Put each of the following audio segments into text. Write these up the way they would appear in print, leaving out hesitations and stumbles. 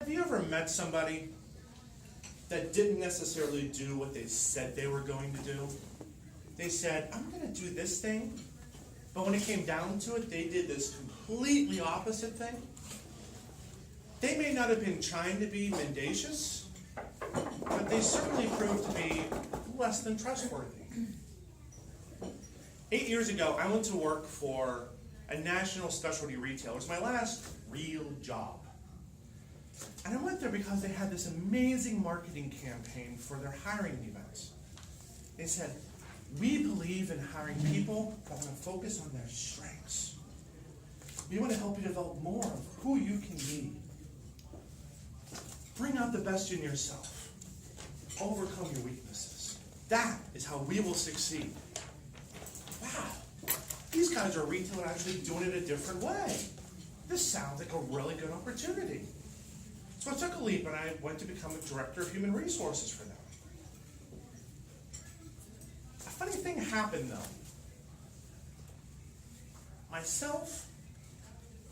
Have you ever met somebody that didn't necessarily do what they said they were going to do? They said, I'm going to do this thing, but when it came down to it, they did this completely opposite thing. They may not have been trying to be mendacious, but they certainly proved to be less than trustworthy. 8 years ago, I went to work for a national specialty retailer. It was my last real job. And I went there because they had this amazing marketing campaign for their hiring events. They said, we believe in hiring people that want to focus on their strengths. We want to help you develop more of who you can be. Bring out the best in yourself. Overcome your weaknesses. That is how we will succeed. Wow, these guys are a retailer actually doing it a different way. This sounds like a really good opportunity. So I took a leap and I went to become a director of human resources for them. A funny thing happened though. Myself,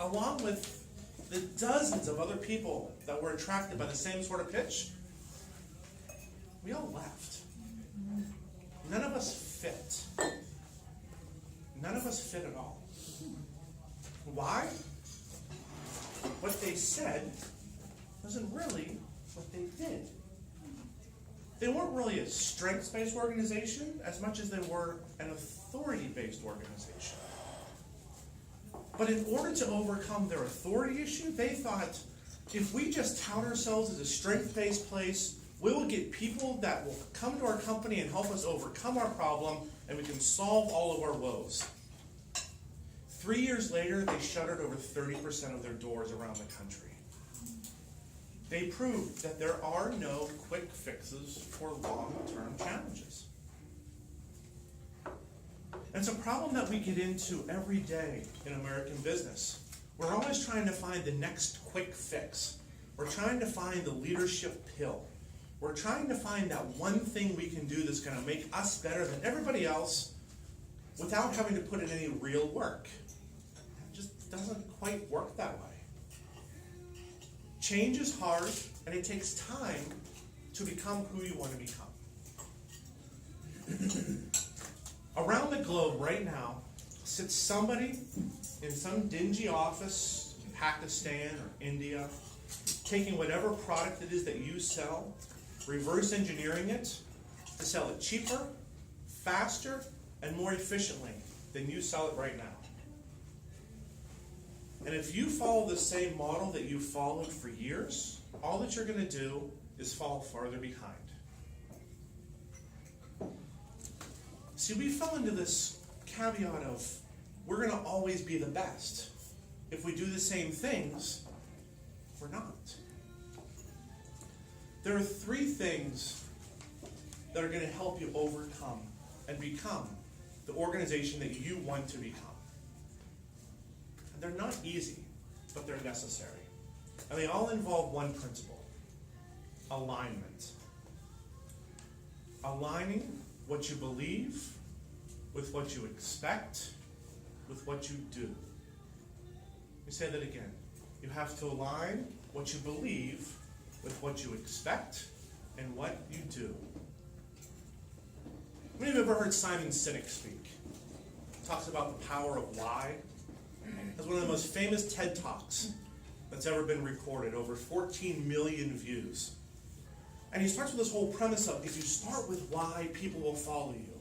along with the dozens of other people that were attracted by the same sort of pitch, we all left. None of us fit. None of us fit at all. Why? What they said wasn't really what they did. They weren't really a strengths-based organization as much as they were an authority-based organization. But in order to overcome their authority issue, they thought, if we just tout ourselves as a strength-based place, we will get people that will come to our company and help us overcome our problem, and we can solve all of our woes. 3 years later, they shuttered over 30% of their doors around the country. They proved that there are no quick fixes for long-term challenges. And it's a problem that we get into every day in American business. We're always trying to find the next quick fix. We're trying to find the leadership pill. We're trying to find that one thing we can do that's going to make us better than everybody else without having to put in any real work. It just doesn't quite work that way. Change is hard, and it takes time to become who you want to become. Around the globe right now sits somebody in some dingy office in Pakistan or India, taking whatever product it is that you sell, reverse engineering it to sell it cheaper, faster, and more efficiently than you sell it right now. And if you follow the same model that you followed for years, all that you're going to do is fall farther behind. See, we fell into this caveat of we're going to always be the best. If we do the same things, we're not. There are 3 things that are going to help you overcome and become the organization that you want to become. And they're not easy, but they're necessary. And they all involve one principle: alignment. Aligning what you believe with what you expect, with what you do. Let me say that again. You have to align what you believe with what you expect and what you do. How many of you have ever heard Simon Sinek speak? He talks about the power of why. That's one of the most famous TED Talks that's ever been recorded, over 14 million views. And he starts with this whole premise of, if you start with why, people will follow you.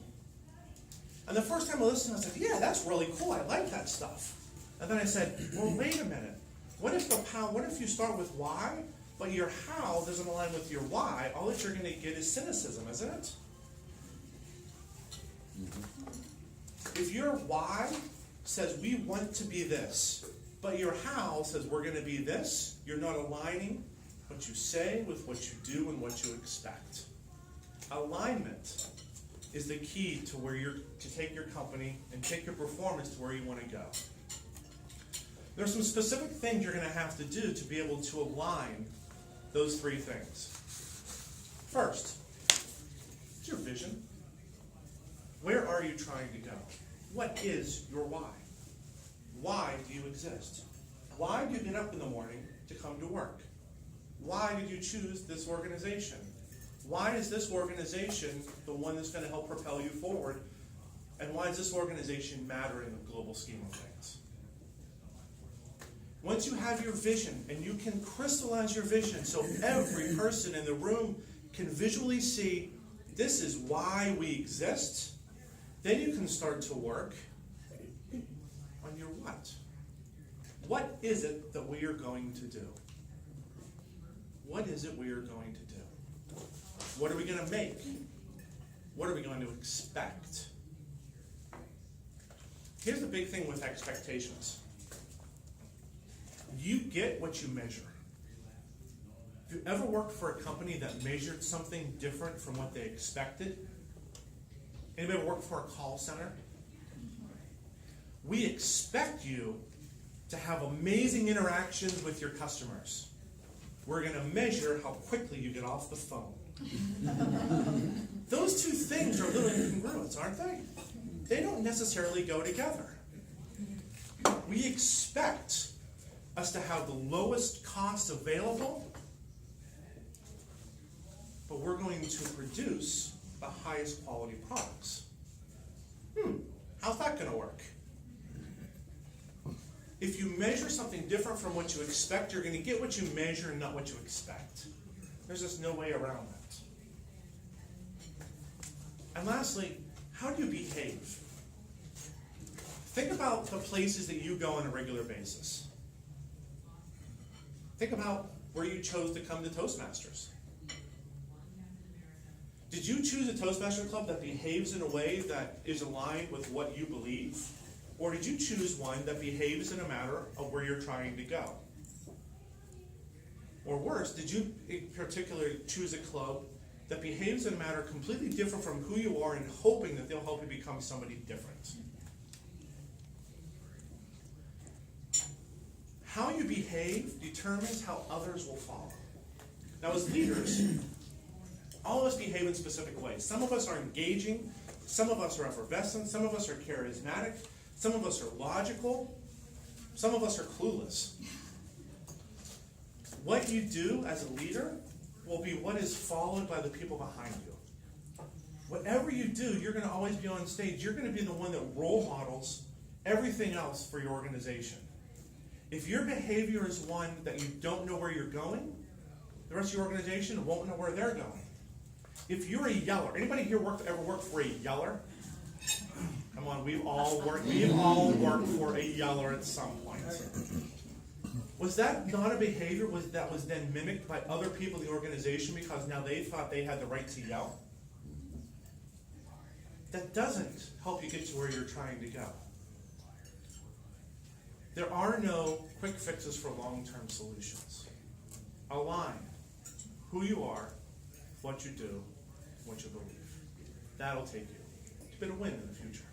And the first time I listened, I was like, yeah, that's really cool. I like that stuff. And then I said, well, wait a minute. What if you start with why, but your how doesn't align with your why? All that you're going to get is cynicism, isn't it? If your why says we want to be this, but your how says we're going to be this, you're not aligning what you say with what you do and what you expect. Alignment is the key to to take your company and take your performance to where you want to go. There are some specific things you're going to have to do to be able to align those 3 things. First, what's your vision? Where are you trying to go? What is your why? Why do you exist? Why do you get up in the morning to come to work? Why did you choose this organization? Why is this organization the one that's going to help propel you forward? And why does this organization matter in the global scheme of things? Once you have your vision and you can crystallize your vision so every person in the room can visually see this is why we exist, then you can start to work on your what. What is it that we are going to do? What is it we are going to do? What are we going to make? What are we going to expect? Here's the big thing with expectations. You get what you measure. If you ever worked for a company that measured something different from what they expected, anybody ever worked for a call center? We expect you to have amazing interactions with your customers. We're going to measure how quickly you get off the phone. Those two things are a little incongruent, aren't they? They don't necessarily go together. We expect us to have the lowest cost available, but we're going to produce the highest quality products. How's that going to work? If you measure something different from what you expect, you're going to get what you measure and not what you expect. There's just no way around that. And lastly, how do you behave? Think about the places that you go on a regular basis. Think about where you chose to come to Toastmasters. Did you choose a Toastmaster club that behaves in a way that is aligned with what you believe? Or did you choose one that behaves in a matter of where you're trying to go? Or worse, did you in particular choose a club that behaves in a manner completely different from who you are and hoping that they'll help you become somebody different? How you behave determines how others will follow. Now, as leaders, all of us behave in specific ways. Some of us are engaging, some of us are effervescent, some of us are charismatic, some of us are logical, some of us are clueless. What you do as a leader will be what is followed by the people behind you. Whatever you do, you're going to always be on stage. You're going to be the one that role models everything else for your organization. If your behavior is one that you don't know where you're going, the rest of your organization won't know where they're going. If you're a yeller, anybody here ever worked for a yeller? Come on, we've all worked for a yeller at some point. Was that not a behavior that was then mimicked by other people in the organization because now they thought they had the right to yell? That doesn't help you get to where you're trying to go. There are no quick fixes for long-term solutions. Align who you are, what you do, what you believe. That'll take you to a bit of win in the future.